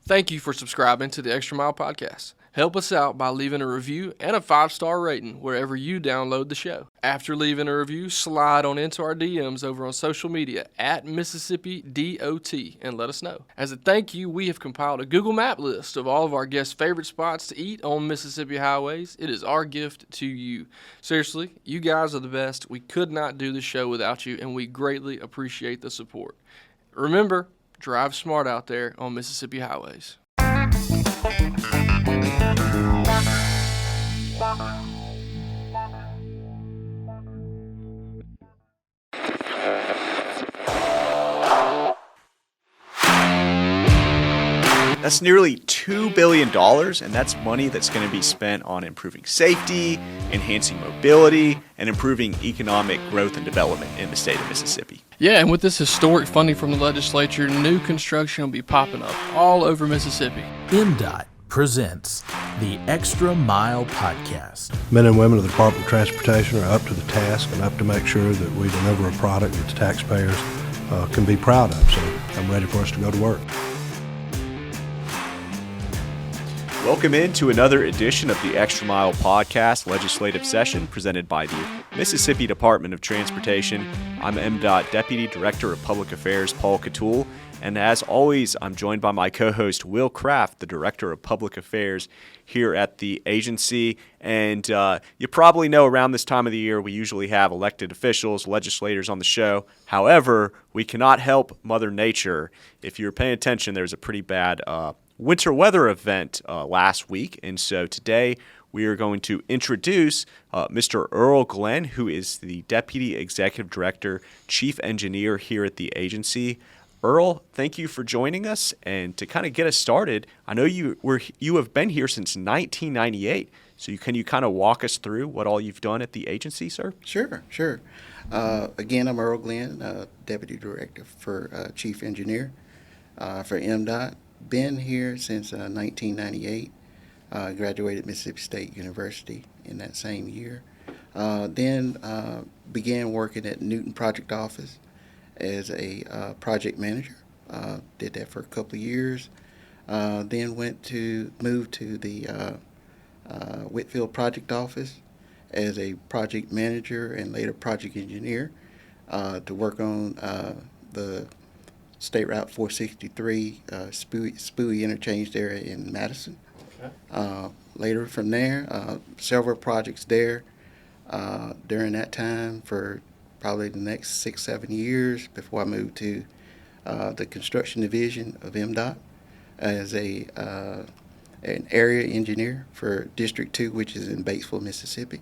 Thank you for subscribing to the Extra Mile Podcast. Help us out by leaving a review and a 5-star rating wherever you download the show. After leaving a review, slide on into our DMs over on social media at Mississippi DOT and let us know. As a thank you, we have compiled a Google Map list of all of our guests' favorite spots to eat on Mississippi highways. It is our gift to you. Seriously, you guys are the best. We could not do the show without you, and we greatly appreciate the support. Remember, drive smart out there on Mississippi highways. That's nearly $2 billion, and that's money that's going to be spent on improving safety, enhancing mobility, and improving economic growth and development in the state of Mississippi. Yeah, and with this historic funding from the legislature, new construction will be popping up all over Mississippi. MDOT presents the Extra Mile Podcast. Men and women of the Department of Transportation are up to the task and up to make sure that we deliver a product that the taxpayers can be proud of. So I'm ready for us to go to work. Welcome into another edition of the Extra Mile Podcast legislative session presented by the Mississippi Department of Transportation. I'm MDOT Deputy Director of Public Affairs, Paul Catul, and as always, I'm joined by my co-host, Will Kraft, the Director of Public Affairs here at the agency. And you probably know around this time of the year, we usually have elected officials, legislators on the show. However, we cannot help Mother Nature. If you're paying attention, there's a pretty bad winter weather event last week, and so today we are going to introduce Mr. Earl Glenn, who is the Deputy Executive Director, Chief Engineer here at the agency. Earl, thank you for joining us, and to kind of get us started, I know you have been here since 1998, so can you kind of walk us through what all you've done at the agency, sir? Sure. Again, I'm Earl Glenn, Deputy Director for Chief Engineer for MDOT. Been here since 1998. Graduated Mississippi State University in that same year. Then began working at Newton Project Office as a project manager. Did that for a couple of years. Then moved to the Whitfield Project Office as a project manager and later project engineer to work on the State Route 463 Spooey Interchange area in Madison. Okay. Later from there, several projects there during that time for probably the next 6-7 years before I moved to the construction division of MDOT as an area engineer for District 2, which is in Batesville, Mississippi.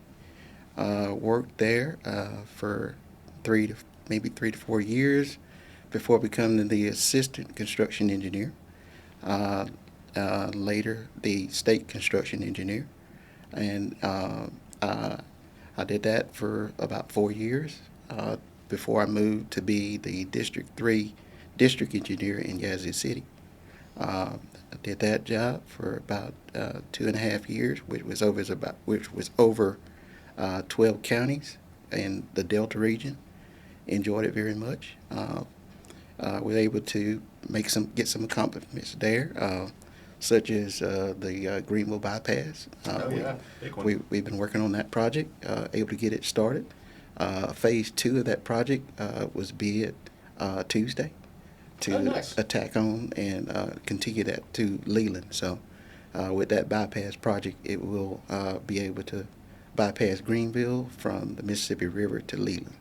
Worked there for 3 to 4 years before becoming the assistant construction engineer, later the state construction engineer. And I did that for about 4 years before I moved to be the District 3 district engineer in Yazoo City. I did that job for about 2.5 years, which was over 12 counties in the Delta region. Enjoyed it very much. Was able to get some accomplishments there, such as the Greenville bypass. Big one. We've been working on that project, able to get it started. Phase 2 of that project was bid Tuesday to attack on and continue that to Leland. So with that bypass project, it will be able to bypass Greenville from the Mississippi River to Leland.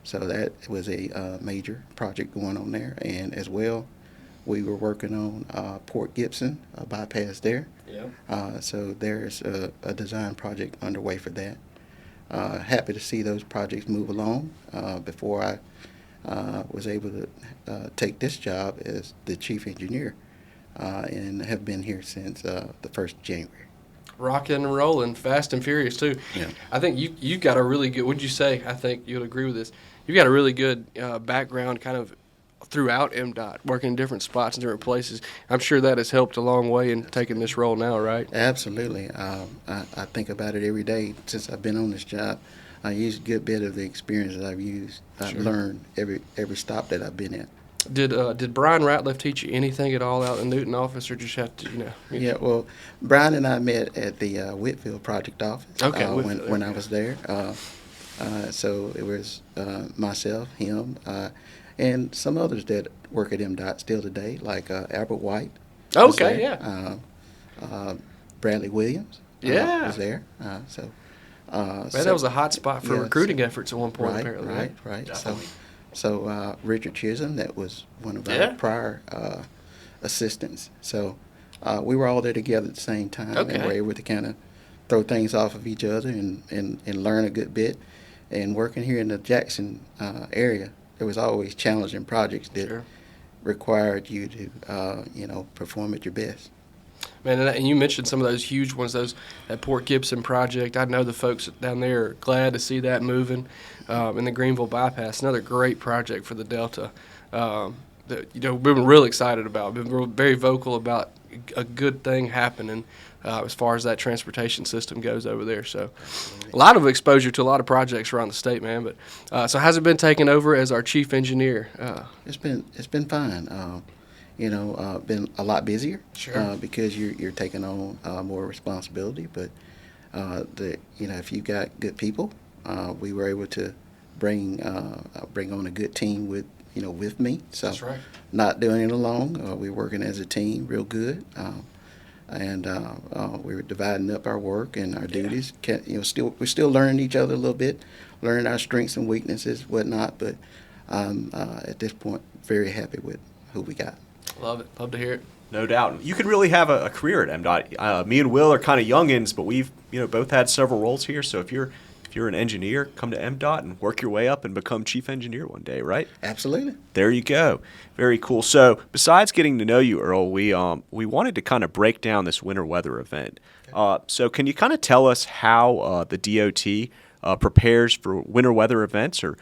So that was a major project going on there. And as well, we were working on Port Gibson, a bypass there. Yeah. So there's a design project underway for that. Happy to see those projects move along before I was able to take this job as the chief engineer and have been here since the 1st of January. Rocking and rolling, fast and furious too. Yeah. I think you got a really good, would you say, I think you'll agree with this, you've got a really good background kind of throughout MDOT, working in different spots and different places. I'm sure that has helped a long way in taking this role now, right? Absolutely. I think about it every day since I've been on this job. I use a good bit of the experience that I've learned every stop that I've been at. Did Brian Ratliff teach you anything at all out in the Newton office, or just have to, Yeah, well, Brian and I met at the Whitfield project office. Okay, when I was there. So it was myself, him, and some others that work at MDOT still today, like Albert White. Was Okay, there. yeah. Bradley Williams. Yeah. Was there. Man, that was a hot spot for recruiting efforts at one point, apparently. Right. Definitely. So Richard Chisholm, that was one of our Yeah. prior assistants. So we were all there together at the same time, Okay. and were able to kind of throw things off of each other and learn a good bit. And working here in the Jackson area, there was always challenging projects that Sure. required you to, perform at your best. Man, and you mentioned some of those huge ones, that Port Gibson project. I know the folks down there are glad to see that moving. And the Greenville bypass, another great project for the Delta. That we've been really excited about. Been very vocal about a good thing happening as far as that transportation system goes over there. So, a lot of exposure to a lot of projects around the state, man. But so, has it been taken over as our chief engineer? It's been fine. Been a lot busier. Sure. Because you're taking on more responsibility. But if you got good people, we were able to bring on a good team with me. So That's right. not doing it alone. We're working as a team, real good. And we were dividing up our work and our duties. We're still learning each other a little bit, learning our strengths and weaknesses, whatnot. But at this point, very happy with who we got. Love it. Love to hear it. No doubt. You could really have a career at MDOT. Me and Will are kind of youngins, but we've both had several roles here. So if you're an engineer, come to MDOT and work your way up and become chief engineer one day, right? Absolutely. There you go. Very cool. So besides getting to know you, Earl, we wanted to kind of break down this winter weather event. So can you kind of tell us how the DOT prepares for winter weather events, or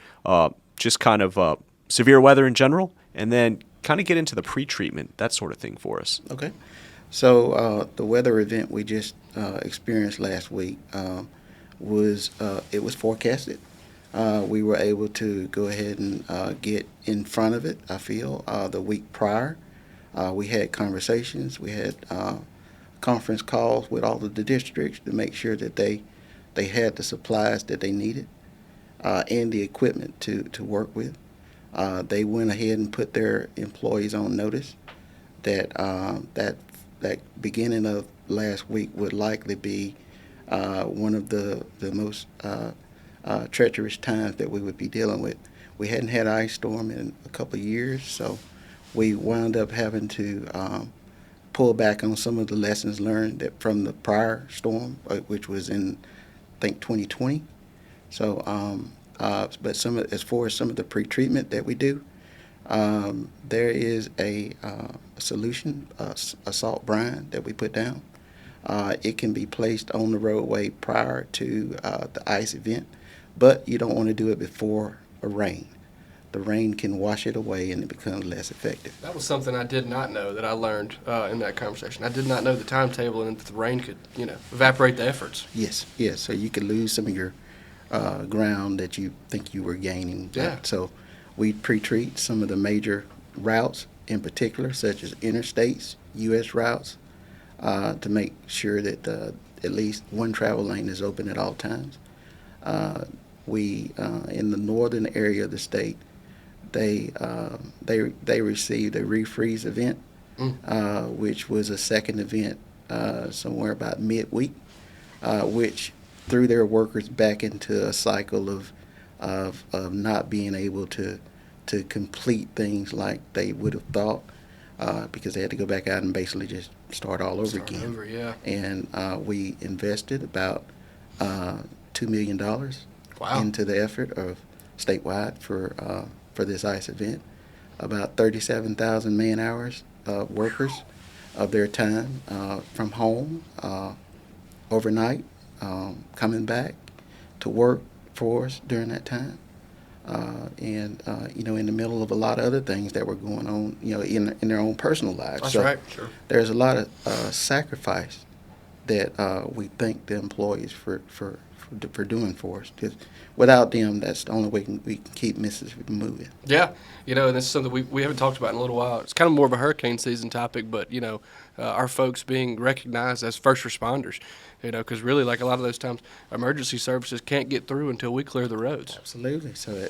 just kind of severe weather in general, and then kind of get into the pre-treatment, that sort of thing for us. Okay. So the weather event we just experienced last week was forecasted. We were able to go ahead and get in front of it, I feel, the week prior. We had conversations. We had conference calls with all of the districts to make sure that they had the supplies that they needed and the equipment to work with. They went ahead and put their employees on notice that that beginning of last week would likely be one of the most treacherous times that we would be dealing with. We hadn't had an ice storm in a couple of years, so we wound up having to pull back on some of the lessons learned from the prior storm, which was in, I think, 2020. So, but as far as some of the pre-treatment that we do, there is a solution, a salt brine that we put down. It can be placed on the roadway prior to the ice event, but you don't want to do it before a rain. The rain can wash it away and it becomes less effective. That was something I did not know that I learned in that conversation. I did not know the timetable and that the rain could, evaporate the efforts. Yes. So you could lose some of your ground that you think you were gaining. Yeah. So we pre-treat some of the major routes in particular, such as interstates, U.S. routes, to make sure that at least one travel lane is open at all times. We in the northern area of the state, they received a refreeze event, which was a second event somewhere about midweek, which threw their workers back into a cycle of not being able to complete things like they would have thought, because they had to go back out and basically just start all over again. And we invested about $2 million into the effort of statewide for this ICE event. About 37,000 man hours of workers of their time from home overnight, coming back to work for us during that time. In the middle of a lot of other things that were going on, in their own personal lives. That's so right, sure. There's a lot of sacrifice that we thank the employees for for doing for us. Because without them, that's the only way we can keep Mississippi moving. Yeah, and it's something we haven't talked about in a little while. It's kind of more of a hurricane season topic, but, our folks being recognized as first responders, because really, like a lot of those times, emergency services can't get through until we clear the roads. Absolutely. So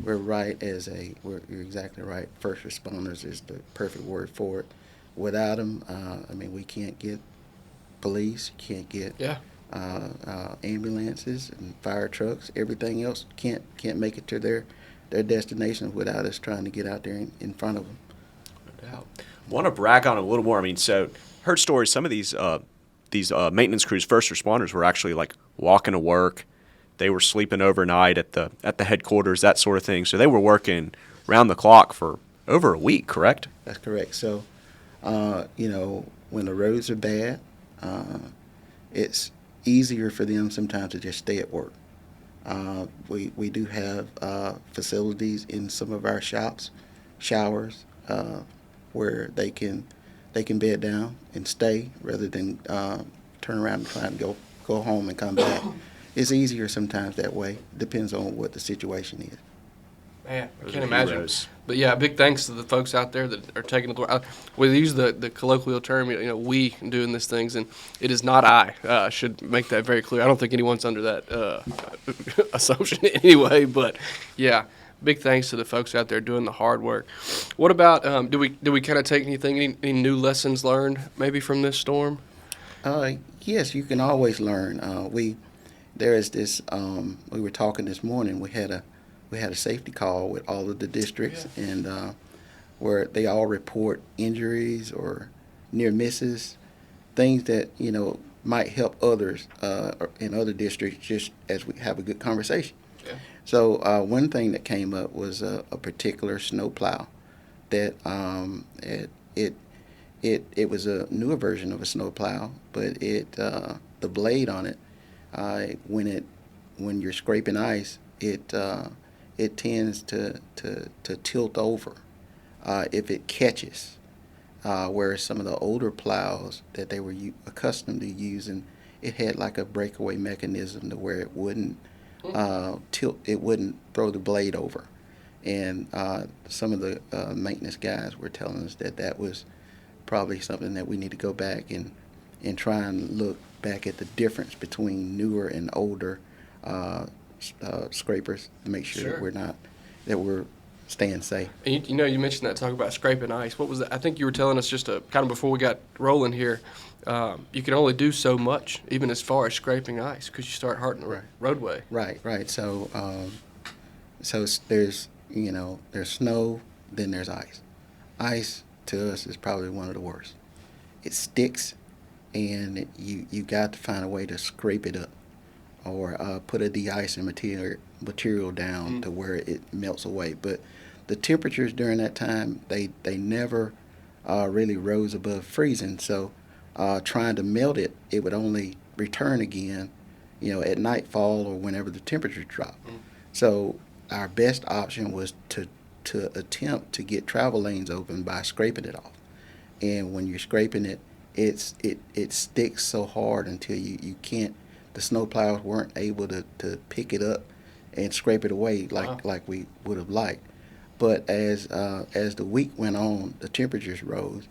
we're right you're exactly right. First responders is the perfect word for it. Without them, we can't get police, can't get ambulances and fire trucks. Everything else can't make it to their destination without us trying to get out there in front of them. No doubt. Want to brag on it a little more. So heard stories. Some of these maintenance crews, first responders, were actually like walking to work. They were sleeping overnight at the headquarters, that sort of thing. So they were working round the clock for over a week. Correct? That's correct. So, when the roads are bad, it's easier for them sometimes to just stay at work. We do have facilities in some of our shops, showers, where they can bed down and stay rather than turn around and try to go home and come back. It's easier sometimes that way. Depends on what the situation is. Man, I Those can't are imagine. heroes. But yeah, big thanks to the folks out there that are taking it. We use the colloquial term, we doing these things, and it is not I. Should make that very clear. I don't think anyone's under that assumption anyway. But yeah, big thanks to the folks out there doing the hard work. What about do we kind of take any new lessons learned maybe from this storm? Yes, you can always learn. There is this. We were talking this morning. We had a safety call with all of the districts, and where they all report injuries or near misses, things that might help others in other districts, just as we have a good conversation. Yeah. So one thing that came up was a particular snowplow that it was a newer version of a snowplow, but the blade on it, when you're scraping ice, it tends to tilt over if it catches. Whereas some of the older plows that they were accustomed to using, it had like a breakaway mechanism to where it wouldn't tilt, it wouldn't throw the blade over. And some of the maintenance guys were telling us that was probably something that we need to go back and try and look back at the difference between newer and older scrapers to make sure that we're staying safe. And you mentioned that talk about scraping ice. What was that? I think you were telling us just kind of before we got rolling here. You can only do so much, even as far as scraping ice, because you start hurting the roadway. Right. So, there's snow, then there's ice. Ice to us is probably one of the worst. It sticks, and you got to find a way to scrape it up, or put a de-icing material down to where it melts away. But the temperatures during that time, they never really rose above freezing. So trying to melt it, it would only return again, at nightfall or whenever the temperatures drop. So our best option was to attempt to get travel lanes open by scraping it off. And when you're scraping it, it sticks so hard until you can't. The snowplows weren't able to pick it up and scrape it away like we would have liked. But as the week went on, the temperatures rose,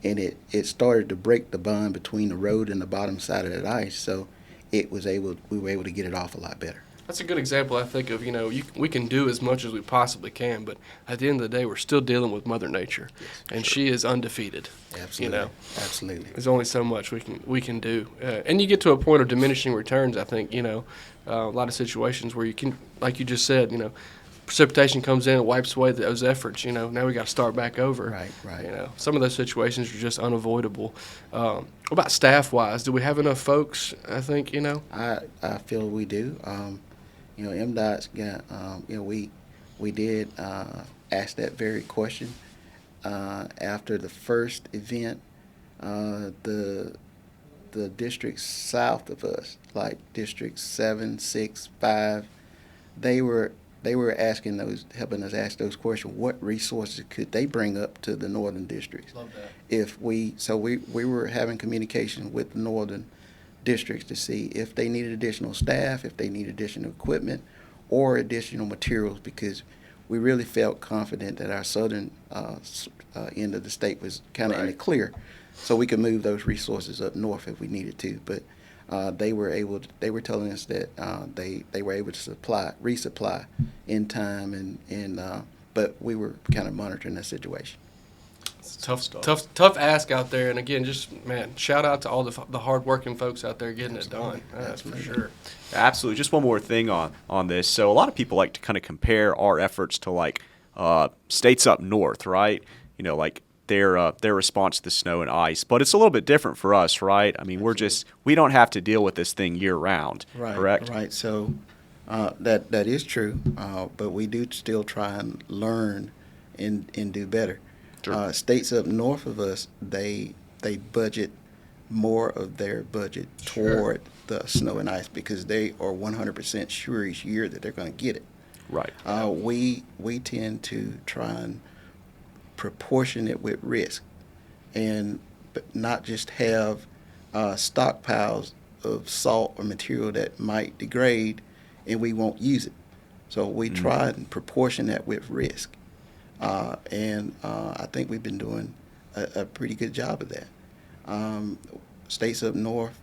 and it started to break the bond between the road and the bottom side of that ice. So we were able to get it off a lot better. That's a good example, I think, of, we can do as much as we possibly can, but at the end of the day, we're still dealing with Mother Nature, and she is undefeated. Absolutely. Absolutely. There's only so much we can do. And you get to a point of diminishing returns, I think, a lot of situations where you can, like you just said, precipitation comes in and wipes away those efforts. Now we got to start back over. Right. Some of those situations are just unavoidable. What about staff-wise? Do we have enough folks, I think, I feel we do. MDOT's got, we did ask that very question after the first event. The districts south of us, like districts 7, 6, 5, they were helping us ask those questions. What resources could they bring up to the northern districts? Love that. We were having communication with the northern districts to see if they needed additional staff, if they need additional equipment, or additional materials, because we really felt confident that our southern end of the state was kind of in the clear, so we could move those resources up north if we needed to. But they were telling us that they were able to resupply in time, and but we were kind of monitoring that situation. It's tough ask out there, and again, just shout out to all the hardworking folks out there getting it done. That's for sure. Absolutely. Just one more thing on this. So a lot of people like to kind of compare our efforts to like states up north, right? You know, like their response to the snow and ice, but it's a little bit different for us, right? I mean, we don't have to deal with this thing year round, correct? Right. So that is true, but we do still try and learn and do better. Sure. States up north of us, they budget more of their budget toward the snow and ice because they are 100% sure each year that they're going to get it. Right. We tend to try and proportion it with risk, and not just have stockpiles of salt or material that might degrade and we won't use it. So we try and proportion that with risk. And I think we've been doing a pretty good job of that. States up north,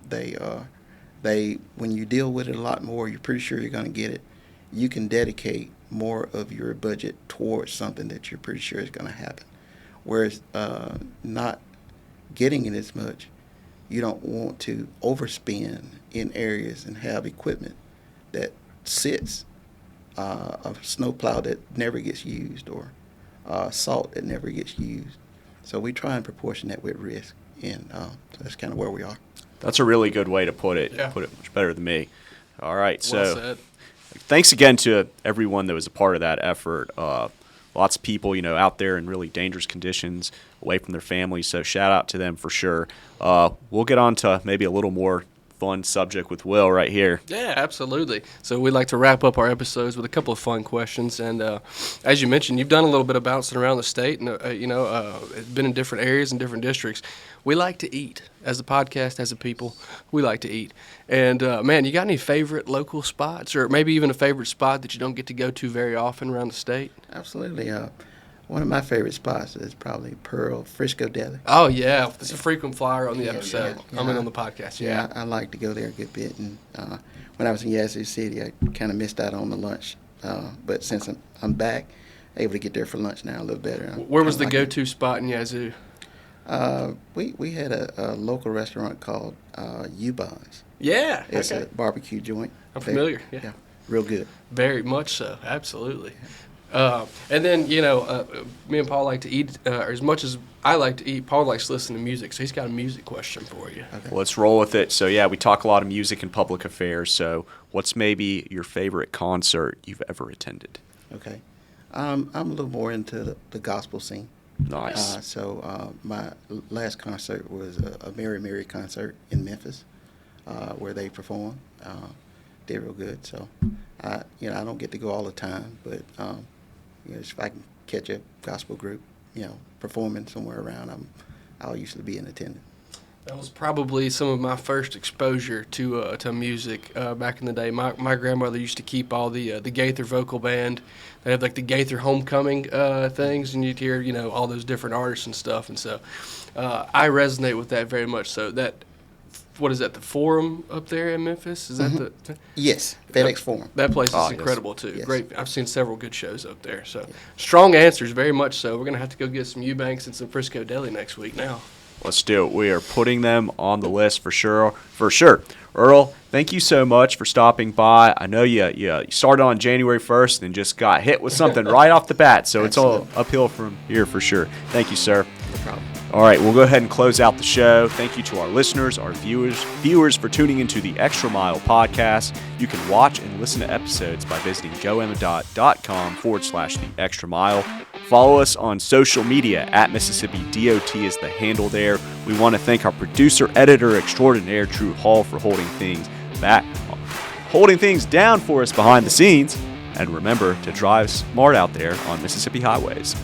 when you deal with it a lot more, you're pretty sure you're going to get it. You can dedicate more of your budget towards something that you're pretty sure is going to happen. Whereas not getting it as much, you don't want to overspend in areas and have equipment that sits, a snowplow that never gets used, or salt that never gets used. So we try and proportion that with risk, and so that's kind of where we are. That's a really good way to put it. Yeah. Put it much better than me. All right, Well so said. thanks again to everyone that was a part of that effort. Lots of people, out there in really dangerous conditions, away from their families. So shout out to them for sure. We'll get on to maybe a little more fun subject with Will right here. Yeah, absolutely. So we like to wrap up our episodes with a couple of fun questions. And as you mentioned, you've done a little bit of bouncing around the state and, been in different areas and different districts. We like to eat. As a podcast, as a people, we like to eat. And, you got any favorite local spots, or maybe even a favorite spot that you don't get to go to very often around the state? Absolutely. One of my favorite spots is probably Pearl Frisco Deli. Oh, yeah. It's a frequent flyer on the episode. Yeah. I mean, on the podcast. Yeah, I like to go there a good bit. And when I was in Yazoo City, I kind of missed out on the lunch. But since I'm back, able to get there for lunch now a little better. Where was the go-to spot in Yazoo? We had a local restaurant called U-Bon's. Yeah. It's okay. a barbecue joint. I'm familiar. Yeah. Real good. Very much so. Absolutely. And then, me and Paul like to eat, as much as I like to eat, Paul likes to listen to music, so he's got a music question for you. Okay. Well, let's roll with it. So, we talk a lot of music and public affairs. So, what's maybe your favorite concert you've ever attended? Okay. I'm a little more into the gospel scene. Nice. So my last concert was a Mary Mary concert in Memphis, where they performed. Did real good. So, I don't get to go all the time, but if I can catch a gospel group, performing somewhere around, I'll usually be in attendance. That was probably some of my first exposure to music back in the day. My grandmother used to keep all the Gaither vocal band. They had like the Gaither homecoming things, and you'd hear all those different artists and stuff. And so I resonate with that very much. So what is that? The Forum up there in Memphis? Is that the? Yes, FedEx Forum. That place is yes. incredible too. Yes. Great. I've seen several good shows up there. So strong answers, very much so. We're gonna have to go get some Eubanks and some Frisco Deli next week now. Let's do it. We are putting them on the list for sure. Earl, thank you so much for stopping by. I know you started on January 1st and just got hit with something right off the bat, so it's all uphill from here for sure. Thank you, sir. No problem. All right, we'll go ahead and close out the show. Thank you to our listeners, our viewers for tuning into the Extra Mile podcast. You can watch and listen to episodes by visiting goemdot.com/the extra mile. Follow us on social media at Mississippi DOT is the handle there. We want to thank our producer, editor extraordinaire, Drew Hall, for holding things down for us behind the scenes. And remember to drive smart out there on Mississippi highways.